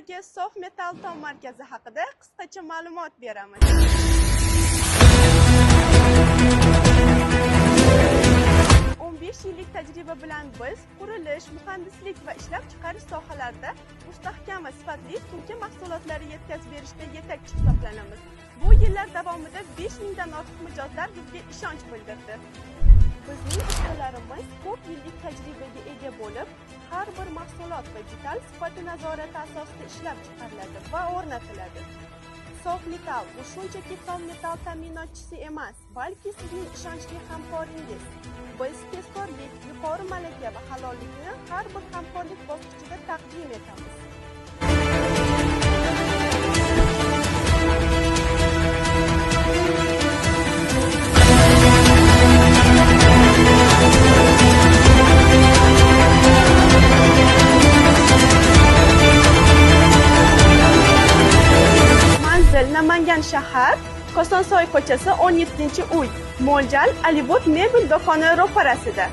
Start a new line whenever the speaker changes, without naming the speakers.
Toshkentdagi Sof Metal tom markazi haqida qisqacha ma'lumot beramiz. 15 yillik tajriba bilan biz qurilish, muhandislik va ishlab chiqarish sohalarida mustahkam va sifatli sumka mahsulotlari yetkazib berishda yetakchi hisoblanamiz. Bu yillar davomida 5000 dan ortiq mijozlar bizga ishonch bildirdi. Bizning ustalarimiz ko'p yillik tajribaga ega bo'lib, har bir mahsulot va detal sifati nazorati asosida ishlab chiqariladi va o'rnatiladi. Sof Metal bu shunchaki tom metal ta'minotchisi emas, balki sizning ishonchli hamkoringiz. Biz tezkorlik, yuqori malaka va halollikni har bir hamkorlik bosqichida taqdim etamiz. Namangan shahar, Kosonsoy ko'chasi 17-uy. Mo'ljal Alibot mebel do'koni ro'parasida.